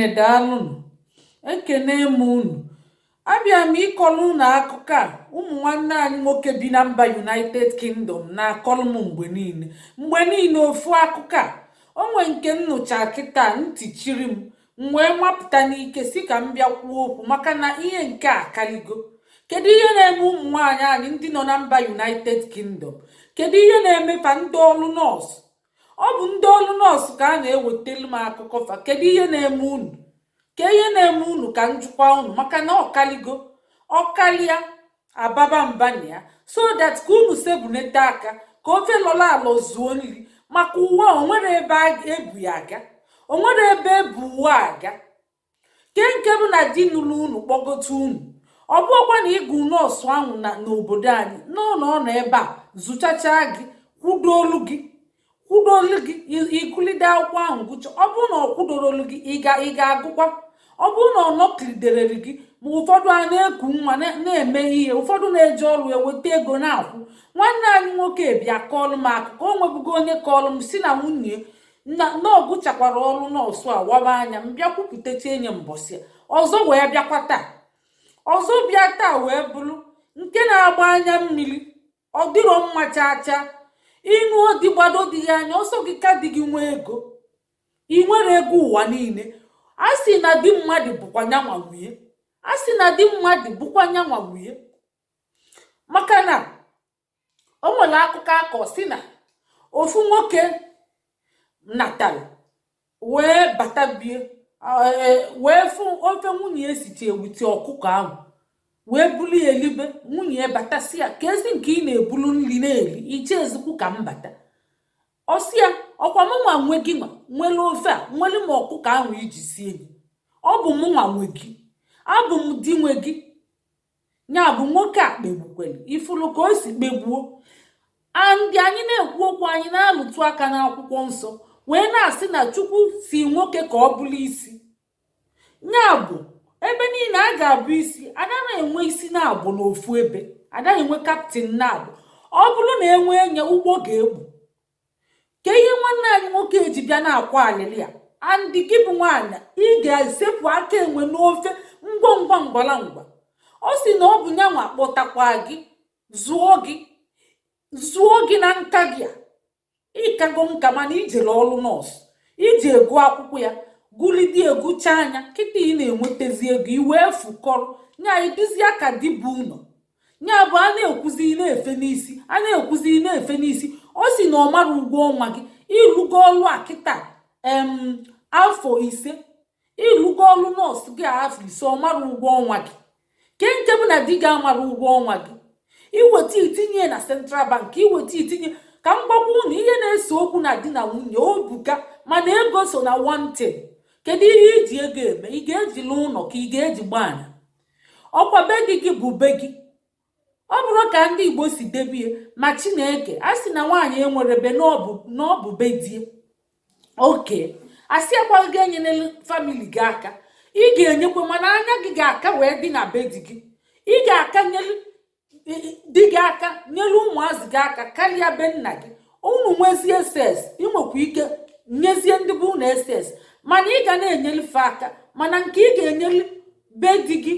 ụmụnne daalụnụ, ekene m unu. Abịa m ịkọrọ unu akụkọ a ụmụ nwanne anyị nwoke bi na mba United Kingdom na-akọrọ m mgbe niile ofu akụkọ a. O nwe nke nnụcha kịta ntị chiri m wee mapụta n'ike si ka m bịa kwuo okwu maka na ihe nke a kaligo. Kedu ihe na-eme ụmụ nwaanyị anyị ndị nọ na mba United Kingdom? Kedu ihe na-eme fa ndị ọrụ nọọsụ? Ọ bụ ndị ọrụ nọọsụ ka a na-ewetelu m akụkọ fa. Kedu ihe na-eme unu? Ke ihe na-eme unu ka njikwa unu maka na ọkaligo ọkalịa ababa mbanya ya, so that ka unu sebunete aka ka ofe lọla alọ zuo nri maka ụwa onwere ebe ebu ya aga, onwere ebe ebu uwe aga. Ke nke bụ na di nụrụ unu kpọgote unu, ọ bụkwa na ịgụ nọọsụ ahụ n'obodo anyị nọ nọ ebe a zụchacha gị kwudolu gị ịgụlide akwụkwọ ahụ gụcha. Ọ bụrụ na ọ kwudorolu gị ị ga-agụkwa. Ọ bụrụ na ọ nọkilidereri gị, ma ụfọdụ a na-eku nwa na-eme ihe, ụfọdụ na-eji ọrụ eweta ego na-akwụ. Nwanne anyị nwoke bịa kọọlụ m akụkọ. O nwebugo onye kọọlụ m si na nwunye na ọ gụchakwara ọrụ nọọsụ a waba anya m bịa kwupụtacha enye mbọsị ọzọ wee bịakwa taa. Ọzọ bịa taa wee bụrụ nke na-agba anya mmiri, ọ dịrọ mma chaa chaa. Ịṅụ dị gbado dị gị anya, ọsọ gị ka dị gị nwee ego, ị nwere ego ụwa niile. A sị na di mmadụ bụkwa nyanwa nwunye, a sị na di mmadụ bụkwa nyanwa nwunye. Maka na o nwere akụkọ akọ si na ofu nwoke natara wee bata bie wee fụ ofe nwunye esiche ewute ọkụkọ ahụ wee buli elibe. Nwunye batasi ya ka ezi nke ị na-ebulu nri na-eri iche ezikwu ka m bata. Ọsị ya ọkwa mụnwa nwe gị nwere ofe a nwere m ọkụkọ ahụ iji sie gị. Ọ bụ mụnwa nwe gị, abụ m di nwe gị. Ya bụ nwoke a kpegbukwere ifuru ka o si kpegbuo. Andị anyị na-ekwu okwu, anyị na-alụtụ aka n'akwụkwọ nsọ wee na-asị na Chukwu si nwoke ka ọ bụrụ isi. Ya bụ ebe niile a ga-abụ isi, anaghị enwe isi na-abụ n'ofu ebe, anaghị enwe kaptịn na-abụ. Ọ bụrụ na enwe enye ụgbọ ga-egbu. Ke ihe nwanne anyị nwoke eji bịa na-akwa alịlị ya, andị gị bụ nwaanyị ị ga-esepụ aka enwe n'ofe ngwa ngwa. Ọ sị na ọ bụ nyanwa kpọtakwa gị zụọ gị na nka gị a. Ịkago nka mana ijere ọrụ nọọsụ, iji ego akwụkwọ ya gụlidi egụcha anya kịta ị na-enwetazi ego iwee fụkọrọ nya iduzi aka dị bụ ụlọ. Nya bụ a na-ekwuzi na-efe n'isi, a na-ekwuzi na-efe n'isi. Ọ sị na ọ mara ụgwọ ọnwa gị ịlụgo ọrụ a kịta afọ 5, ịlụgo ọrụ nọọsụ gị afọ 5, ọ mara ụgwọ ọnwa gị. Ke nke bụ na di gị amara ụgwọ ọnwa gị, iweta itinye na Central Bank, iweta itinye. Ka m gbakwa unu ihe na-ese okwu na di na nwunye obuka, mana ego so na one thing. Kedu ihe iji ego eme? Ị ga-ejila ụlọ ka ị ga-eji gbanya? Ọkwa be gị bụ be gị. Ọ bụrụ ka ndị Igbo si debie ma Chineke a sị na nwaanyị enwere be n'ọbụ be die. Oke, asị akwaghị gị enyela famili gị aka, ị ga-enyekwa, mana anya gị ga-aka wee dị na be di gị. Ị ga-aka nyelu di gị aka, nyelu ụmụazị gị aka karịa be nna gị. Unu nwezie ss, ị nwekwa ike nyezie ndị bụ unu ss, mana ị ga na-enyelife aka. Mana nke ị ga-enyelu be di gị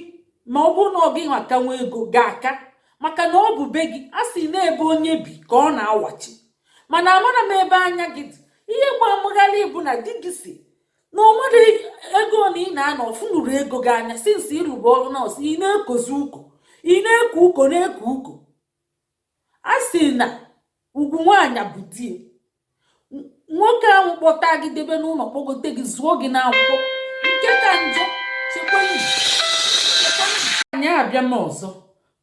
ma ọ bụrụ na ọ gị nwaka nwe ego ga-aka, maka na ọ bụ be gị. A sị na ebe onye bi ka ọ na-awachi, mana amara m ebe anya gị dị. Ihe gba amaghala ịbụ na di gị si na ọ nwere ego na ị na-anọ ọfụnụrụ ego gị anya sinsi ịlụba ọrụ nọọsụ. Ị na-ekozi ụkọ, ị na-eko ụkọ na-eko ụkọ. A sị na ugwu nwaanyị bụ die. Nwoke ahụ kpọta gị debe n'ụlọ kpọgote gị zụọ gị n'akwụkwọ. Nke ka njọ chekwa anyị abịa m ọzọ.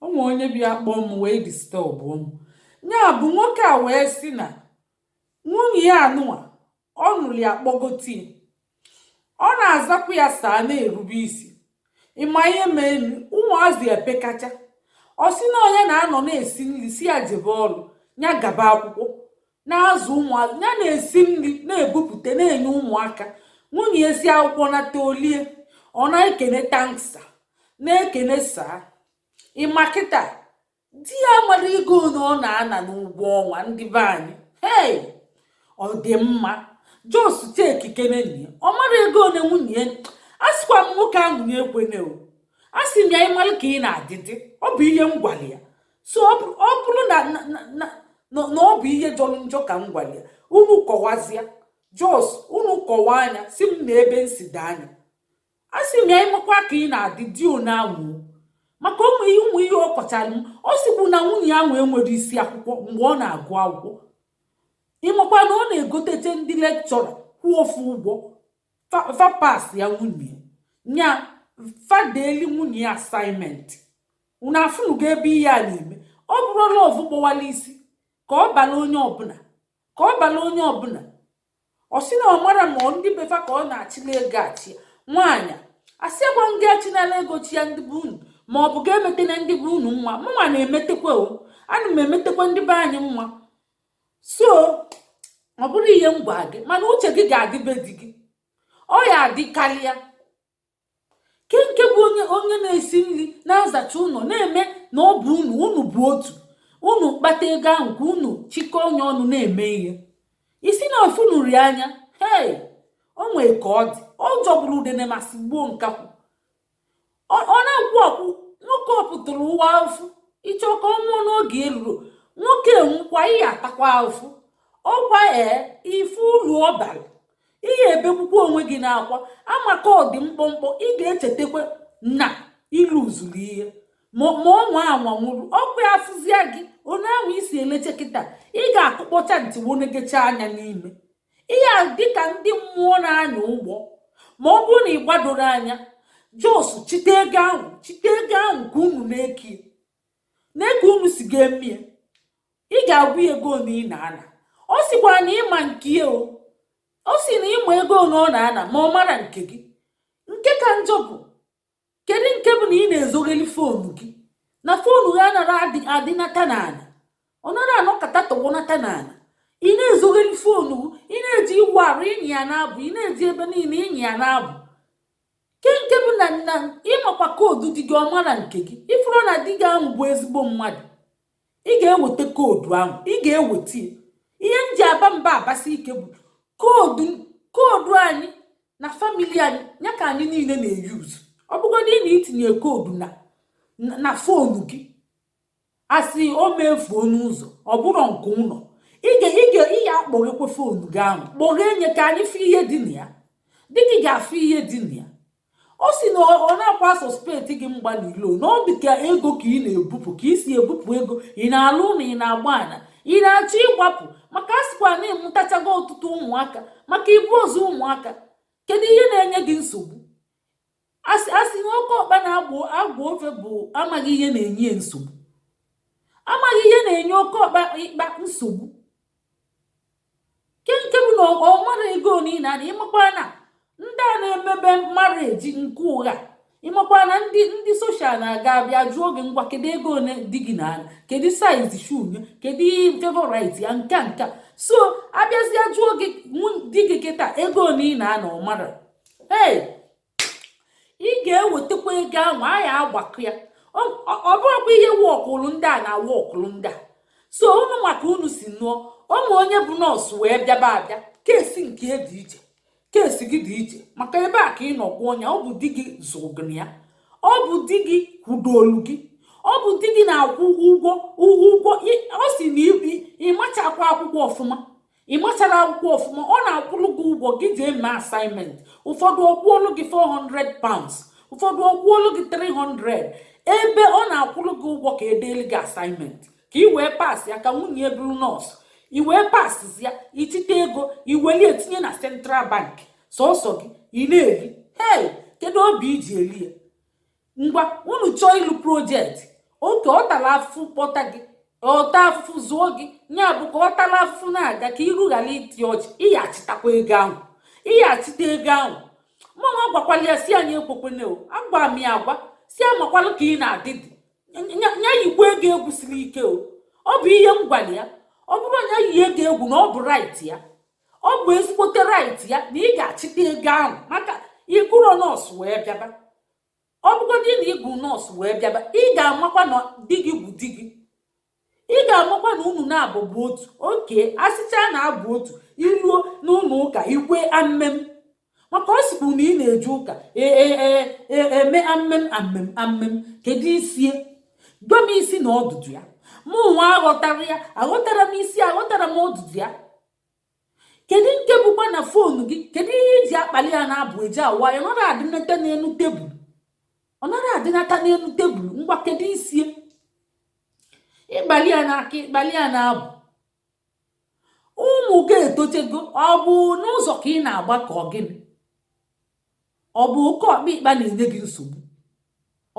Ụmụ onye bịa kpọọ m wee distọbụ m. Ya bụ nwoke a wee sị na nwunye ya anụnwa ọ nụrụ ya kpọgote, ọ na-azakwa ya saa na-erube isi. Ịma ihe menu ụmụazị epekacha. Ọ sị na onye na-anọ na-esi nri si ya jebe ọrụ ya gaba akwụkwọ, na-azụ ụmụazị ya na-esi nri na-ebupụta na-enye ụmụaka. Nwunye esi akwụkwọ na tolie, ọ na-ekene tanksa na-ekene saa. Ịma kịta di ya mara ego na ọ na-ana n'ụgwọ ọnwa ndị be anyị. Hey, ọ dị mma jos cheki kenenyi, ọ mara ego na nwunye asịkwa m nwoke ahụ na-ekwene o, asị m ya ịmalụ ka ị na-adịdị, ọ bụ ihe m gwara ya. So ọ bụrụ na ọ bụ ihe jọrọ njọ ka m gwara ya, unu kọwazịa jos, unu kọwa anya si m na ebe nside anya. Asị m ya ịmakwa ka ị na-adị dị one ahụ, maka ụmụ ihe ọ kọchara m. Ọ sịkwu na nwunye ahụ enwere isi akwụkwọ mgbe ọ na-agụ akwụkwọ. Ịmakwa na ọ na-egoteche ndị lekchọra kwụ ofu ụgwọ fapas ya nwunye nya fadeli nwunye ya asaịmentị. Unu afụnugo ebe ihe a na-eme? Ọ bụrụ lọvụ gbọwala isi ka ọ bala onye ọbụla, ọ sị na ọ mara ma ndị befa ka ọ na-achịla ego achị nwaanyị. Asịkwa m gị achinala ego chi ya ndị bụ unu, ma ọ bụ ga-emete na ndị bụ unu nwa. Mụnwa na-emetekwa o, ana m emetekwa ndị be anyị nwa. So ọ bụrụ ihe m gwa gị, mana uche gị ga-adịbe di gị, ọ ya adị karịa. Nke bụ onye na-esi nri na-azacha ụlọ na-eme na ọ bụ unu bụ otu, unu kpata ego ahụ ka unu chịkọọ onye ọnụ na-eme ihe. Isi na ofunu ri anya, hei, o nwee ka ọ dị, ọ jọgburu udene masị gbuo nkakwụ. Ọ na-akwụ ọkwụ, nwoke ọpụtara ụwa afụ, ịchọ ka ọ nwụọ n'oge eluru, nwoke enwukwa ihe atakwa afụ. Ọkwa ife ụlọ ọbara, ihe ebekwukwa onwe gị n'akwa, amaka ọ dị mkpọmkpọ, ị ga-echetakwa na ilu zuru ihe ma ọnwa anwa nwụrụ. Ọkwa ya afụzia gị onye ahụ isi eleche kịta, ị ga-akụkpọcha ntị wonegecha anya n'ime ihe a, dịka ndị mmụọ na-anya ụgbọ. Ma ọ bụrụ na ị gbadoro anya jos chite ego ahụ ka unu na-eke unu si ga-emie, ị ga-agwụ ego na ị na-ana. Ọ sịkwa na ịma nke o, ọ sị na ịma ego na ọ na-ana ma ọ mara nke gị. Nke ka njọ bụ kedu nke bụ na ị na-ezogheli foonu gị, na foonu ya nara adịnata n'ala, ọ nara anọkọta tọgbọnata n'ala. Ị na-ezogheli foonu, ị na-eji iwu arụ inyi ya na-abụ, ị na-eji ebe niile inyi ya na-abụ. Nke bụ na ịmakwa koodu di gị, ọ mara nke gị. Ịfụrụ na di gị ahụ bụ ezigbo mmadụ, ị ga-eweta koodu ahụ, ị ga-eweta ya. Ihe m ji aba mba abasi ike bụ koodu anyị na famili anyị ya ka anyị niile na-eyuzu. Ọ bụgodị na itinye koodu na foonu gị, asị o mefuo n'ụzọ, ọ bụrụ nke ụlọ, ị ga-akpọghekwe foonu gị ahụ, kpọghee nye ka anyị fụ ihe dị na ya, dịka ị ga-afụ ihe dị na ya. Ọ sị na ọ na-akwa sọspeti gị mgbalilo, na ọ dị ka ego ka ị na-ebupụ, ka ị si ebupụ ego, ị na-alụ na ị na-agba ana, ị na-achọ ịgbapụ, maka asịkwa na ịmụtachago ọtụtụ ụmụaka, maka ibu ọzọ ụmụaka. Kedu ihe na-enye gị nsogbu? Asị na oke ọkpa na-agba ofe bụ amaghị ihe na-enye nsogbu, amaghị ihe na-enye oke ọkpa ịkpa nsogbu. Nke bụ na ọ mara ego niile a, ịmakwa na ndị a na-emebe mareji nke ụgha, ịmakwa na ndị soshal na-aga abịa jụọ gị ngwa kedu ego one dị gị n'ala, kedu saizi shunye, kedu favorit ya, nka. So abịazịa jụọ gị di gị kịta ego one ị na-ana ọ mara, ị ga-ewetakwa ego ahụ, anya agbakọ ya. Ọ bụrụkwa ihe wọkụlụ ndị a na wọkụlụ ndị a. So unu maka unu si nụọ, ụmụ onye bụ nọọsụ wee bịaba abịa, kesi nke dị iche, kesi gị dị iche, maka ebe a ka ị nọkwa ọnya. Ọ bụ di gị zụrụ ya, ọ bụ di gị kwudolu gị, ọ bụ di gị na-akwụ ụgwọ. Ọ si na ịmachakwa akwụkwọ ọfụma, ịmachara akwụkwọ ọfụma, ọ na-akwụlụ gị ụgwọ gị ji eme asaịment. Ụfọdụ ọkwụolu gị 400 pounds, ụfọdụ ọkwụolu gị 300, ebe ọ na-akwụlụ gị ụgwọ ka edeli gị asaịment, ka ị wee pasị ya, ka nwunye bụrụ nọọsụ, i wee pasịzi ya, ichite ego, iweli etinye na Central Bank, sọsọ gị ị na-eri. Kedu obi iji eri ya? Ngwa unu chọọ ịlụ projekti, oke ọ tara afụfụ kpọta gị, ọta afụfụ zụọ gị, nya bụ ka ọ tara afụfụ na-aga, ka iru ghara iti ọchị, ịghachitakwa ego ahụ, ịghachite ego ahụ. Mụnwa gwakwala ya si anyị ekwekwene o, agwa m ya agwa, si amakwalụ ka ị na-adịdị nya yikwa ego egwu siri ike o. Ọ bụ ihe m gwara ya. Ọ bụrụ anya yi ego egwu na ọ bụ right ya, ọ bụ ezigbote right ya, na ị ga-achịta ego ahụ, maka ịgụrụ nọọsụ wee bịaba. Ọ bụgodị na ịgụ nọọsụ wee bịaba, ị ga-amakwa na di gị bụ di gị, ị ga-amakwa na unu na-abụ bụ otu. Oke asịcha na-abụ otu, iluo n'ụlọ ụka ikwe amem, maka ọ sịkwu na ị na-eje ụka eme amem kedu isie gwa m isi na ọdụdụ ya mụ nwa aghọtara ya aghọtara m isi aghọtara m ọdụdụ ya. kedu nke bụkwa na foonu gị kedu ihe iji akpali ya na-abụ eji awa ya ọ na-adịnata n'elu tebụl ọ nara adịnata n'elu tebụl ngwa kedu isie ịkpali ya n'aka ịkpali ya na-abụ ụmụ ga-etochego ọ bụ n'ụzọ ka ị na-agba ka ọ gịnị ọ bụ oke ọkpụkpa na-enye gị nsogbu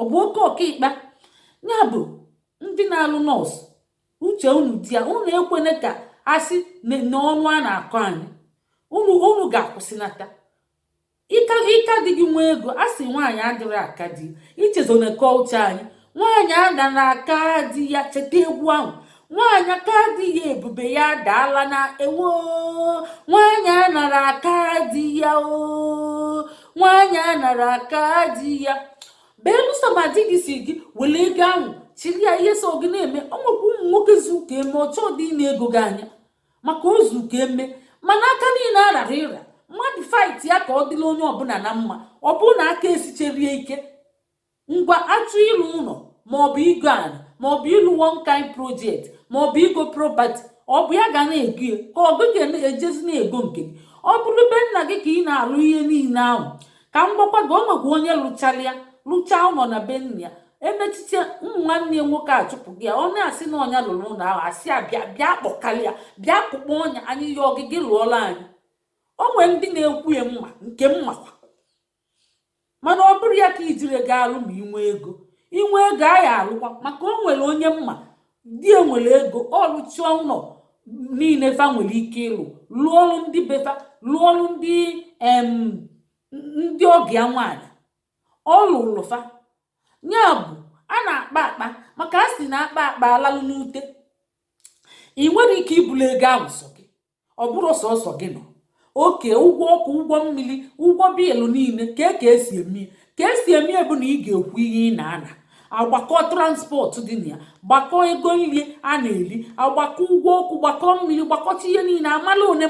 ọ bụ oke ọkpụkpa ya bụ ndị na-alụ nọọsụ uche unu di ya unu ekwene ka asị n'ọnụ a na-akọ anyị unu ga-akwụsịnata ịka dị gị nwa ego a sị nwaanyị adịrị aka di ichezoneke uche anyị nwaanyị adara aka di ya cheta egwu ahụ nwaanyị aka di ya ebube ya daala na ewo nwaanyị anara aka di ya o nwaanyị anara aka di ya beluso ma di gị si gị were ego ahụ chiri ya ihe so gị na-eme ọnwekwa ụmụ nwoke zuka eme ọchọ dị na ego gị anya maka o zuka eme mana aka niile arara ịra mmadụ fight ya ka ọ dịla onye ọbụla na mma ọ bụrụ na aka esicherie ike ngwa achụ ịlụ ụlọ maọbụ igo ala maọbụ ịlụ one kind project maọbụ igo property ọ bụ ya ga na-ego ya ka ọ gị ga-ejezi na-ego nke gị ọ bụrụ be nna gị ka ị na-alụ ihe niile ahụ ka m gwakwa gị ọ nwekwa onye lụchaa ụlọ na be nna ya emechiche ụmụ nwanne ya nwoke achụpụ gị ya ọ na-asị na ọnya lụrụ ụlọ ahụ asị ya bịa kpọkalị ya bịa kpụkpọ ọnya anyị ihe ọgịgị lụọla anyị o nwere ndị na-ekwu ya mma nke mmakwa mana ọ bụrụ ya ka ijire ga alụ ma inwe ego a ya alụkwa maka o nwere onye mma di enwere ego ọ lụchụọ ụlọ niile fa nwere ike ịlụ lụọ ọrụ ndị befa lụọ ọrụ ndị ọgịa nwaanyị ọ lụrụ fa ya bụ a na-akpa akpa maka a sị na akpa alalụ n'ute ị nwere ike ibulu ego ahụ sọ gị ọ bụrụ sọsọ gị nọ oke ụgwọ ọkụ ụgwọ mmiri ụgwọ bilu niile ka esi eme bụ na ị ga-ekwu ihe ị na-ana agbakọ transport dị na ya gbakọ ego nri a na-eri agbakọ ụgwọ ọkụ gbakọ mmiri gbakọcha ihe niile amala one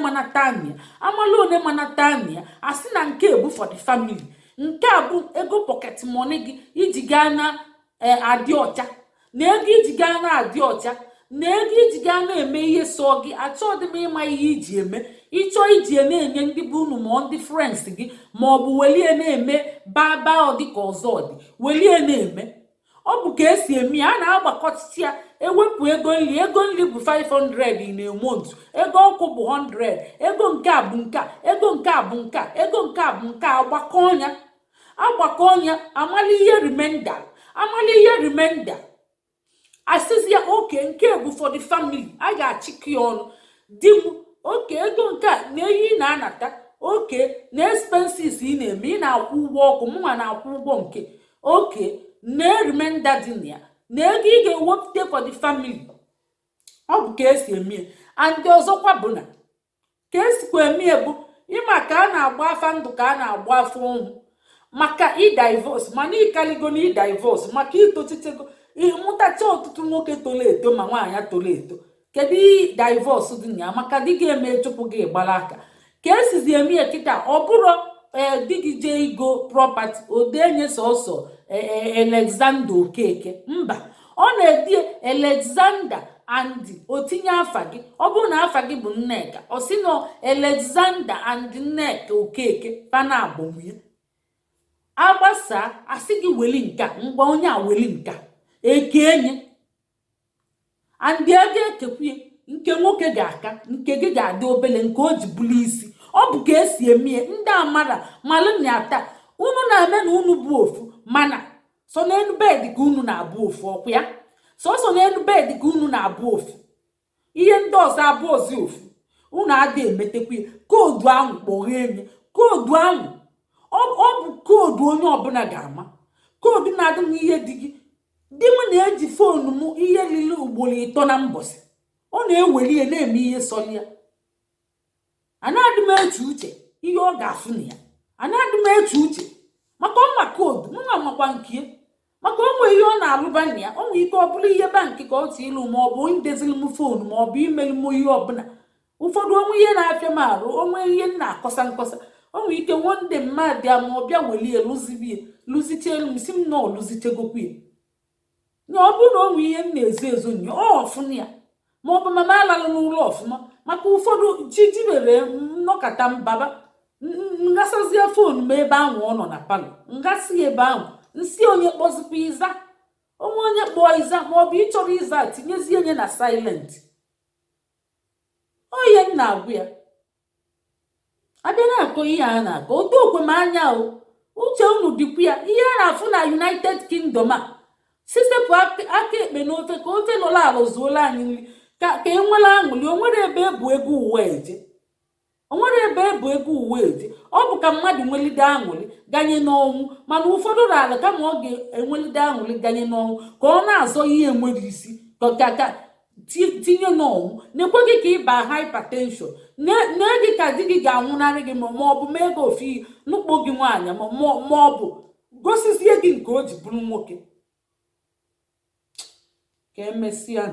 manata anya asị na nke bụ for the family nke a bụ ego pocket money gị iji gaa na adị ọcha na ego iji gaa na adị ọcha na ego iji gaa na-eme ihe sọ gị achọghị m ịma ihe iji eme ịchọ iji na-enye ndị bụ unu ma ndị frens gị ma ọ bụ welie na-eme baba ọ dịka ọzọ dị welie na-eme ọ bụ ka esi eme ya a na-agbakọtịta ya ewepụ ego nri bụ 500 ị na-enwe otu ego ọkụ bụ 100 ego nke a bụ nke ego nke a bụ nke ego nke a bụ nke agbakọ ọnya amala ihe rimenda asịzi ya oke nke bụ for the family a ga-achịkọ ya ọnụ di m oke ego nke a na ehi na-anata oke na expenses ị na-eme ị na-akwụ ụgwọ ọkụ mụnwa na-akwụ ụgwọ nke oke na rimenda dị na ya na ego ị ga-ewepụta for the family ọ bụ ka esi eme andị ọzọkwa bụ na ka esikwa eme bụ ịma ka a na-agba afa ndụ ka a na-agba afọ ọnwụ maka ịdivọs mana ịkaligo na ịdivọs maka itochitego ịmụtacha ọtụtụ nwoke tolo eto ma nwaanyị tolo eto kedu divọs dị na ya maka di gị eme chụpụ gị gbara aka ka esizi eme ya kịta ọ bụrụ di gị jee igo prọpati odenye sọsọ Alexander Okeke mba ọ na-edi Alexander and otinye afa gị ọ bụrụ na afa gị bụ Nneka ọ sị na Alexander and Nneka Okeke pana agbọnwụye agbasa asị gị weli nka ngwa onye a weli nka ekenye andị a ga-ekekwe nke nwoke ga-aka nke gị ga-adị obele nke o ji bụrụ isi ọ bụ ka esi eme ndị amara malụ na ata unu na-eme na unu bụ ofu mana so n'elu bed ka unu na-abụ ofu ọkwa ya so n'elu bed ka unu na-abụ ofu ihe ndị ọzọ abụ ozi ofu unu adịghị emetekwa koodu ahụ kpọghee enye koodu ahụ ọ bụ koodu onye ọbụla ga-ama koodu na-adị m ihe dị gị di m na-eji foonu m ihe lili ugboro 3 na mbọsị ọ na-eweli ya na-eme ihe sọli ya anadị m eche uche ihe ọ ga-afụ na ya anadị m eche uche maka ọma koodu mụnwa makwa nke maka onwe ihe ọ na-alụba na ya onwe ike ọ bụrụ ihe bankị ka otu ilu ma ọ bụ ndezili m foonu ma ọ bụ imeli m ihe ọbụla ụfọdụ onwe ihe na-afịa m arụ onwe ihe m na-akọsa nkọsa o nwere ike wonde mmadụ ya ma ọ bịa welie lụziche elu m si m na ọlụzitegokwu ya nya ọ bụrụ na o nwere ihe m na-ezo ezo nya ọfụna ya ma ọ bụ mama alalụ n'ụlọ ọfụma maka ụfọdụ jibere nnọkọta mbaba ngasazie fon m ebe ahụ ọ nọ na palọ ngasị ebe ahụ nsị onye kpọzikwa ịza onye kpọọ ịza ma ọ bụ ịchọrọ ịza tinyezie nye na silent onye m na-agwụ ya abịa na-akọ ihe a na-akọ otu okwemanya o uche unu dịkwa ya ihe a na-afụ na United Kingdom a sisepụ aka ekpe n'ofe ka ofe nọla ala zuola anyị nri ka enwela aṅụrị onwere ebe ebu ego uwe eje ọ bụ ka mmadụ nwelide aṅụrị ganye n'ọnwụ mana ụfọdụ na-ala kama ọ ga-enwelide aṅụrị ganye n'ọnwụ ka ọ na-azọ ihe enwere isi ka tinye n'ọnwụ na-ekweghị ka ịba hypertension na-egi ka di gị ga-anwụnarị gị ma ọ bụ ma ego ofu iyi n'ukpo gị nwaanyị ma ọ bụ gosizie gị nke o ji bụrụ nwoke ka emesịa